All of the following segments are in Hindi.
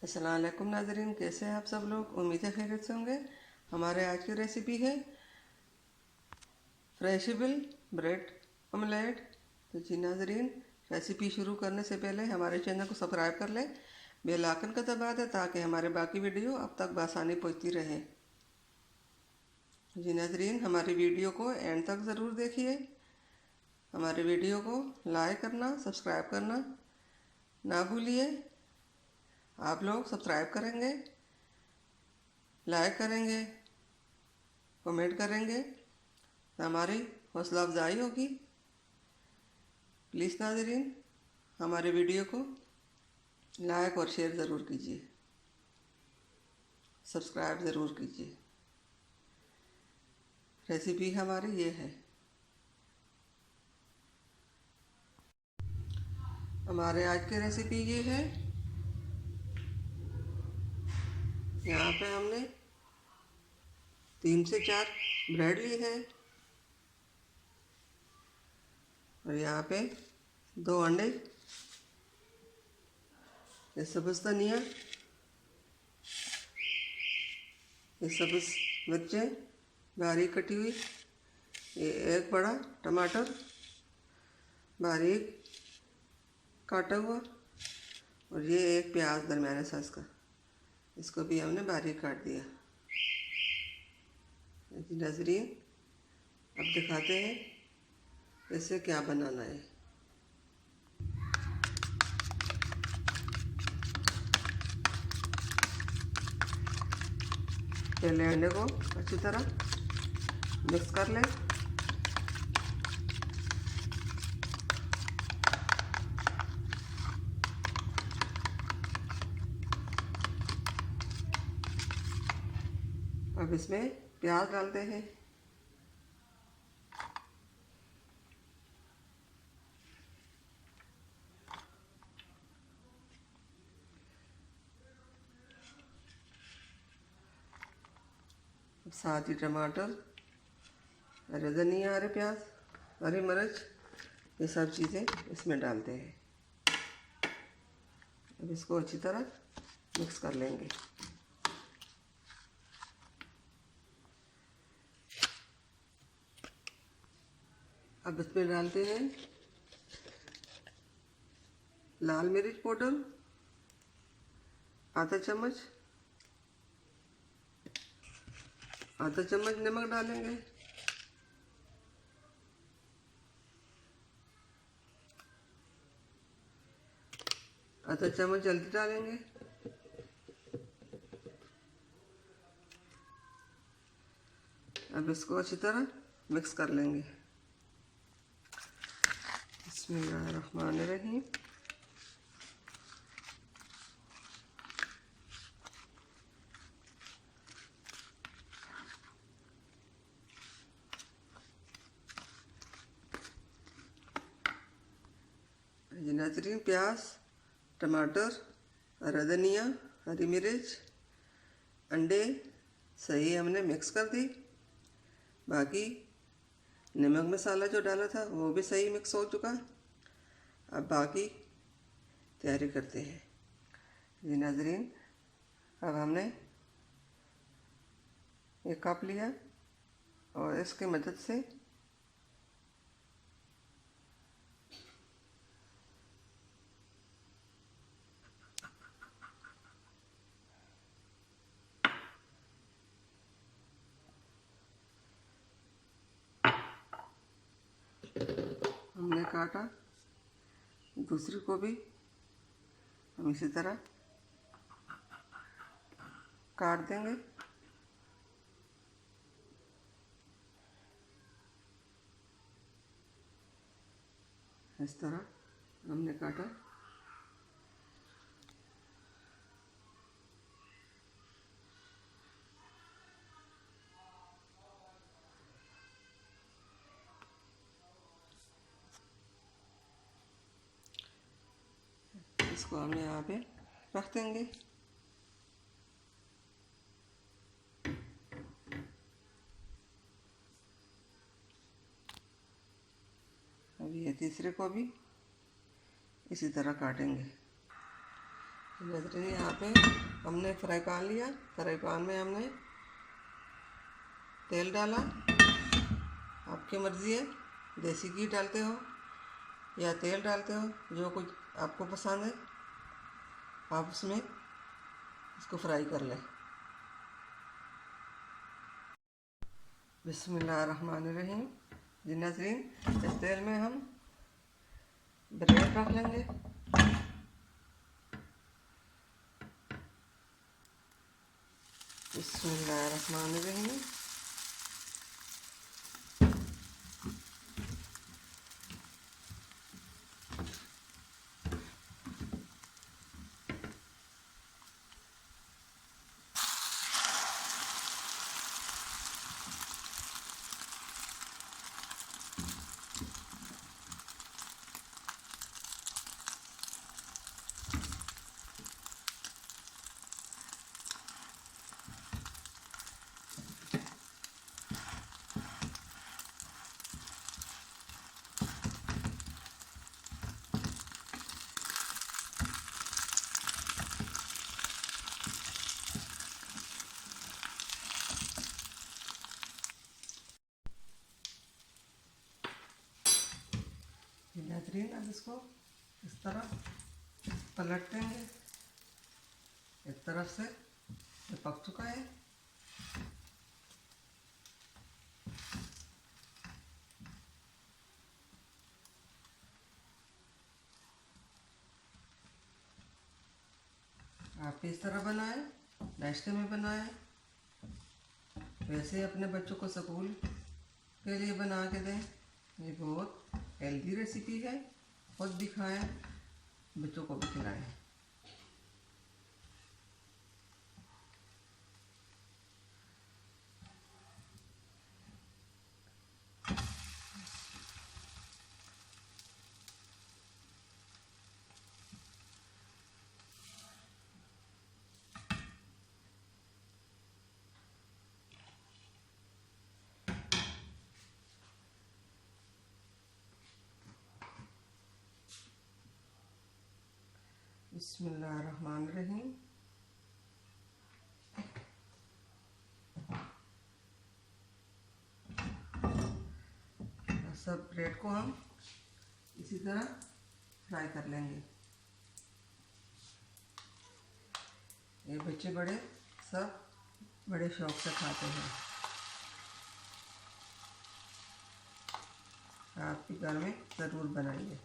अस्सलाम वालेकुम नाज़रीन, कैसे हैं आप सब लोग। उम्मीद है खैरियत से होंगे। हमारे आज की रेसिपी है फ्रेशेबल ब्रेड ऑमलेट। तो जी नाज़रीन, रेसिपी शुरू करने से पहले हमारे चैनल को सब्सक्राइब कर लें, बेल आइकन का दबा दें ताकि हमारे बाकी वीडियो अब तक बआसानी पहुंचती रहे। जी नाज़रीन, हमारी वीडियो को एंड तक ज़रूर देखिए। हमारे वीडियो को लाइक करना, सब्सक्राइब करना ना भूलिए। आप लोग सब्सक्राइब करेंगे, लाइक करेंगे, कमेंट करेंगे तो हमारी हौसला अफजाई होगी। प्लीज़ नाज़रीन, हमारे वीडियो को लाइक और शेयर ज़रूर कीजिए, सब्सक्राइब ज़रूर कीजिए। रेसिपी हमारी ये है। हमारे आज की रेसिपी ये है। यहाँ पे हमने 3 से 4 ब्रेड ली है और यहाँ पे 2 अंडे, ये सब्ज़ धनिया, ये सब्ज़ मिर्चें बारीक कटी हुई, ये एक बड़ा टमाटर बारीक काटा हुआ और ये एक प्याज दरमियाने साइज़ का, इसको भी हमने बारीक काट दिया। नाज़रीन, अब दिखाते हैं इसे क्या बनाना है। पहले अंडे को अच्छी तरह मिक्स कर लें। अब इसमें प्याज डालते हैं। अब साथ ही टमाटर, हरे धनिया, हरे प्याज, हरी मिर्च, ये सब चीज़ें इसमें डालते हैं। अब इसको अच्छी तरह मिक्स कर लेंगे। अब इसमें डालते हैं लाल मिर्च पाउडर आधा चम्मच, आधा चम्मच नमक डालेंगे, आधा चम्मच हल्दी डालेंगे, अब इसको अच्छी तरह मिक्स कर लेंगे। बिस्मिल्लाहिर्रहमानिर्रहीम। नाज़रीन, प्याज, टमाटर, हरा धनिया, हरी मिर्च, अंडे सही हमने मिक्स कर दी। बाकी नमक मसाला जो डाला था वो भी सही मिक्स हो चुका। अब बाकी तैयारी करते हैं। जी नाज़रीन, अब हमने एक कप लिया और इसकी मदद से हमने काटा, दूसरी को भी हम इसी तरह काट देंगे। इस तरह हमने काटा। इसको हम यहाँ पे रख देंगे। अब ये तीसरे को भी इसी तरह काटेंगे। नाज़रीन यहाँ पे हमने फ्राई पैन लिया। फ्राई पैन में हमने तेल डाला। आपकी मर्ज़ी है, देसी घी डालते हो या तेल डालते हो, जो कुछ आपको पसंद है आप उसमें इसको फ्राई कर लें। बिस्मिल्लाहिर्रहमानिर्रहीम। जी नाज़रीन, इस तेल में हम ब्रेड रख लेंगे। बिस्मिल्लाहिर्रहमानिर्रहीम। नाज़रीन, अब इसको इस तरह पलट देंगे। एक तरफ से ये पक चुका है। आप इस तरह बनाएं, नाश्ते में बनाएं, वैसे अपने बच्चों को स्कूल के लिए बना के दें। ये बहुत हेल्दी रेसिपी है। खुद भी खाएं, बच्चों को भी खिलाएं। बिस्मिल्लाहिर्रहमानिर्रहीम। सब ब्रेड को हम इसी तरह फ्राई कर लेंगे। ये बच्चे बड़े सब बड़े शौक से खाते हैं। आप भी घर में ज़रूर बनाइए।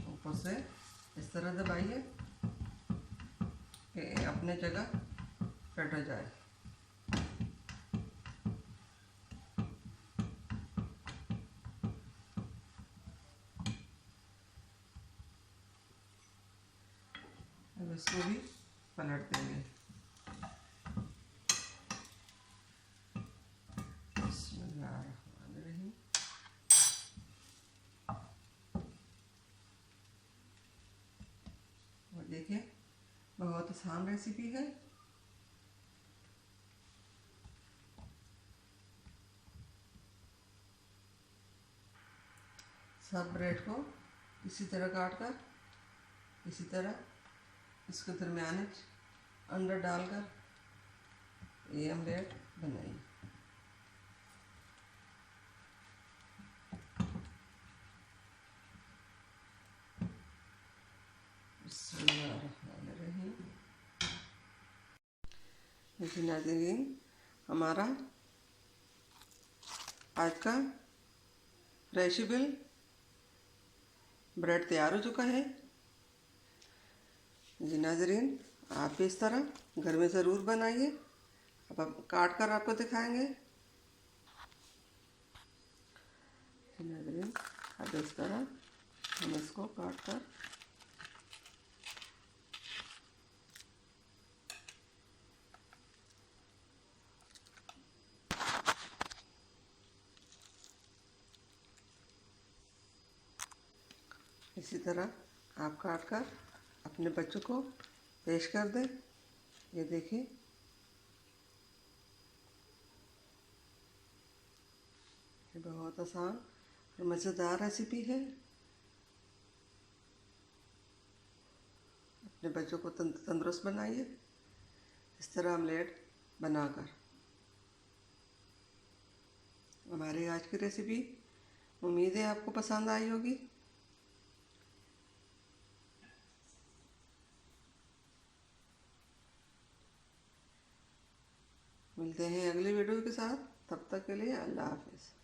ऊपर से इस तरह दबाइए कि अपने जगह कट जाए। अब इसको भी पलट देंगे। बिस्मिल्लाहिर्रहमानिर्रहीम। और देखिए, बहुत आसान रेसिपी है। सब ब्रेड को इसी तरह काट कर इसी तरह इसके दरमियान अंडा डालकर ये ऑमलेट बनाइए। बिस्मिल्लाहिर्रहमानिर्रहीम। देखिए नाज़रीन, हमारा आज का फ्रेशिबल ब्रेड तैयार हो चुका है। जी नाज़रीन, आप भी इस तरह घर में ज़रूर बनाइए। अब हम काट कर आपको दिखाएंगे। जी नाज़रीन, अब इस तरह हम इसको काट कर इसी तरह आप काट कर अपने बच्चों को पेश कर दें। ये देखिए, ये बहुत आसान और मज़ेदार रेसिपी है। अपने बच्चों को तंदुरुस्त बनाइए इस तरह ऑमलेट बनाकर। हमारी आज की रेसिपी उम्मीद है आपको पसंद आई होगी। मिलते हैं अगली वीडियो के साथ, तब तक के लिए अल्लाह हाफिज़।